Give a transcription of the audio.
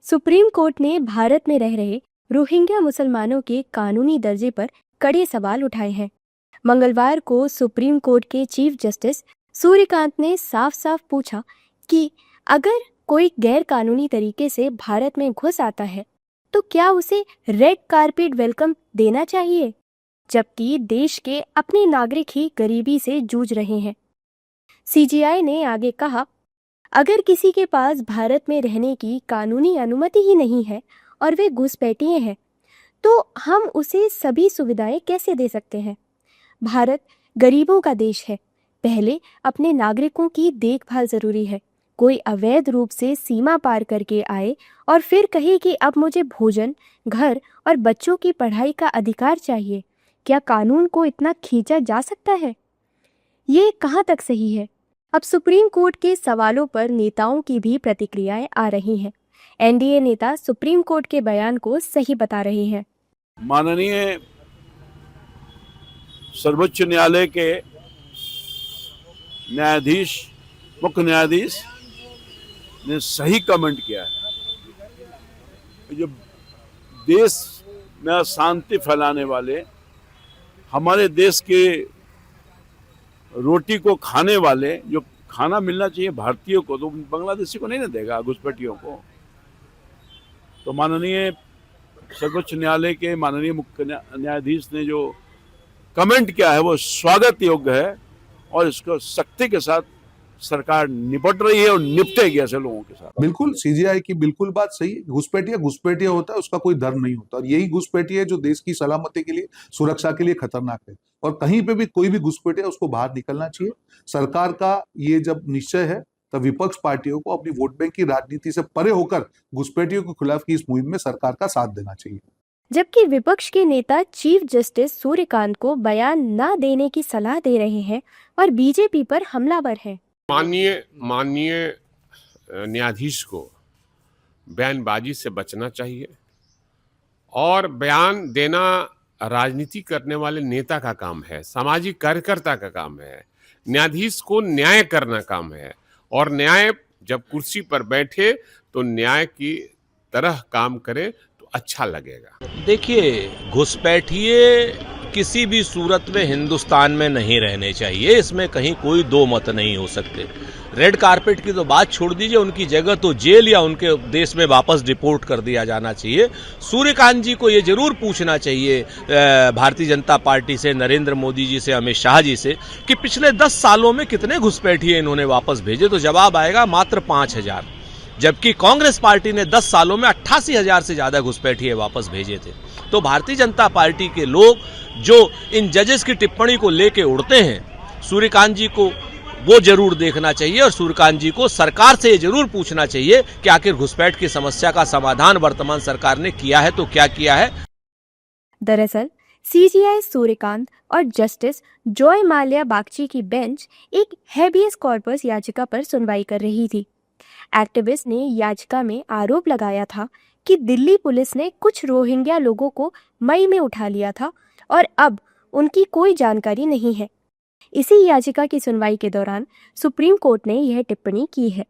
Supreme court ने भारत में रह रहे रोहिंग्या मुसलमानों के कानूनी दर्जे पर कड़े सवाल उठाए हैं। मंगलवार को सुप्रीम कोर्ट के चीफ जस्टिस सूर्यकांत ने साफ साफ पूछा कि अगर कोई गैर कानूनी तरीके से भारत में घुस आता है तो क्या उसे रेड कारपेट वेलकम देना चाहिए, जबकि देश के अपने नागरिक ही गरीबी से जूझ रहे हैं। सीजेआई ने आगे कहा, अगर किसी के पास भारत में रहने की कानूनी अनुमति ही नहीं है और वे घुसपैठिए हैं तो हम उसे सभी सुविधाएं कैसे दे सकते हैं। भारत गरीबों का देश है। पहले अपने नागरिकों की देखभाल जरूरी है। कोई अवैध रूप से सीमा पार करके आए और फिर कहे कि अब मुझे भोजन, घर और बच्चों की पढ़ाई का अधिकार चाहिए, क्या कानून को इतना खींचा जा सकता है? ये कहाँ तक सही है? अब सुप्रीम कोर्ट के सवालों पर नेताओं की भी प्रतिक्रियाएं आ रही हैं। एनडीए नेता सुप्रीम कोर्ट के बयान को सही बता रहे हैं। माननीय सर्वोच्च न्यायालय के मुख्य न्यायाधीश ने सही कमेंट किया है। जो देश में अशांति फैलाने वाले, हमारे देश के रोटी को खाने वाले, जो खाना मिलना चाहिए भारतीयों को तो बांग्लादेशी को नहीं ना देगा, घुसपैठियों को। तो माननीय सर्वोच्च न्यायालय के माननीय मुख्य न्यायाधीश ने जो कमेंट किया है वो स्वागत योग्य है और इसको सख्ती के साथ सरकार निपट रही है और निपटेगी ऐसे लोगों के साथ। बिल्कुल सीजीआई की बिल्कुल बात सही है। घुसपैठिया होता है, उसका कोई डर नहीं होता और यही घुसपैठिया है जो देश की सलामती के लिए, सुरक्षा के लिए खतरनाक है। और कहीं पे भी कोई भी घुसपैठिया उसको बाहर निकलना चाहिए। सरकार का ये जब निश्चय है तब विपक्ष पार्टियों को अपनी वोट बैंक की राजनीति से परे होकर घुसपैठियों के खिलाफ की इस मुहिम में सरकार का साथ देना चाहिए। जबकि विपक्ष के नेता चीफ जस्टिस सूर्यकांत को बयान न देने की सलाह दे रहे हैं और बीजेपी पर हमलावर हैं। माननीय न्यायाधीश को बयानबाजी से बचना चाहिए और बयान देना राजनीति करने वाले नेता का काम है, सामाजिक कार्यकर्ता का काम है। न्यायाधीश को न्याय करना काम है और न्याय जब कुर्सी पर बैठे तो न्याय की तरह काम करे तो अच्छा लगेगा। देखिए, घुसपैठिए किसी भी सूरत में हिंदुस्तान में नहीं रहने चाहिए, इसमें कहीं कोई दो मत नहीं हो सकते। रेड कारपेट की तो बात छोड़ दीजिए, उनकी जगह तो जेल या उनके देश में वापस डिपोर्ट कर दिया जाना चाहिए। सूर्यकांत जी को ये जरूर पूछना चाहिए भारतीय जनता पार्टी से, नरेंद्र मोदी जी से, अमित शाह जी से कि पिछले 10 सालों में कितने घुसपैठिए इन्होंने वापस भेजे, तो जवाब आएगा मात्र 5,000। जबकि कांग्रेस पार्टी ने 10 सालों में 88,000 से ज्यादा घुसपैठिए वापस भेजे थे। तो भारतीय जनता पार्टी के लोग जो इन जजेस की टिप्पणी को लेके उड़ते हैं, सूर्यकांत जी को वो जरूर देखना चाहिए और सूर्यकांत जी को सरकार से ये जरूर पूछना चाहिए कि आखिर घुसपैठ की समस्या का समाधान वर्तमान सरकार ने किया है तो क्या किया है। दरअसल सीजीआई सूर्यकांत और जस्टिस जॉय माल्या बागची की बेंच एक हैबियस कॉर्पस याचिका पर सुनवाई कर रही थी। एक्टिविस्ट ने याचिका में आरोप लगाया था कि दिल्ली पुलिस ने कुछ रोहिंग्या लोगों को मई में उठा लिया था और अब उनकी कोई जानकारी नहीं है। इसी याचिका की सुनवाई के दौरान सुप्रीम कोर्ट ने यह टिप्पणी की है।